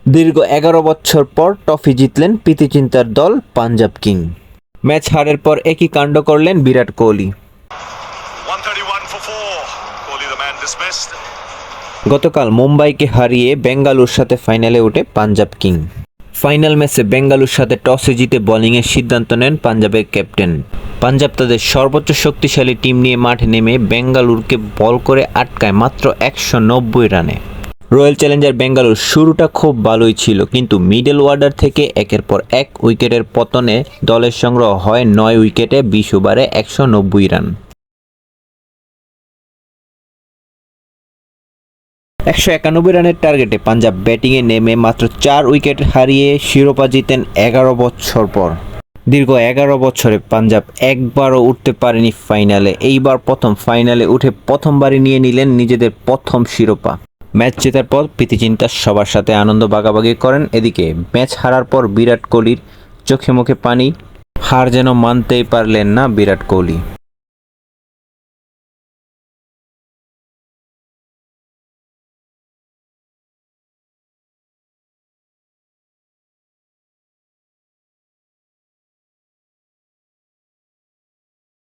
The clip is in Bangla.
দীর্ঘ ১১ বছর পর ট্রফি জিতলেন প্রীতিচিন্তার দল পাঞ্জাব কিং। ম্যাচ হারের পর একই কাণ্ড করলেন বিরাট কোহলি। গতকাল মুম্বাইকে হারিয়ে বেঙ্গালুরুর সাথে ফাইনালে ওঠে পাঞ্জাব কিং। ফাইনাল ম্যাচে বেঙ্গালুরুর সাথে টসে জিতে বোলিংয়ের সিদ্ধান্ত নেন পাঞ্জাবের ক্যাপ্টেন। পাঞ্জাব তাদের সর্বোচ্চ শক্তিশালী টিম নিয়ে মাঠে নেমে বেঙ্গালুরুকে বল করে আটকায় মাত্র ১৯০ রানে। রয়্যাল চ্যালেঞ্জার বেঙ্গালুরু শুরুটা খুব ভালোই ছিল, কিন্তু মিডল অর্ডার থেকে একের পর এক উইকেটের পতনে দলের সংগ্রহ হয় ৯ উইকেটে ২০ ওভারে ১৯০ রান। ১৯১ রানের টার্গেটে পাঞ্জাব ব্যাটিংয়ে নেমে মাত্র ৪ উইকেট হারিয়ে শিরোপা জিতেন ১১ বছর পর। দীর্ঘ ১১ বছরে পাঞ্জাব একবারও উঠতে পারেনি ফাইনালে। এইবার প্রথম ফাইনালে উঠে প্রথমবারই নিয়ে নিলেন নিজেদের প্রথম শিরোপা। ম্যাচ জেতার পর প্রীতিচিন্তা সবার সাথে আনন্দ ভাগাভাগি করেন। এদিকে ম্যাচ হারার পর বিরাট কোহলির চোখে মুখে পানি, হার যেন মানতেই পারলেন না বিরাট কোহলি।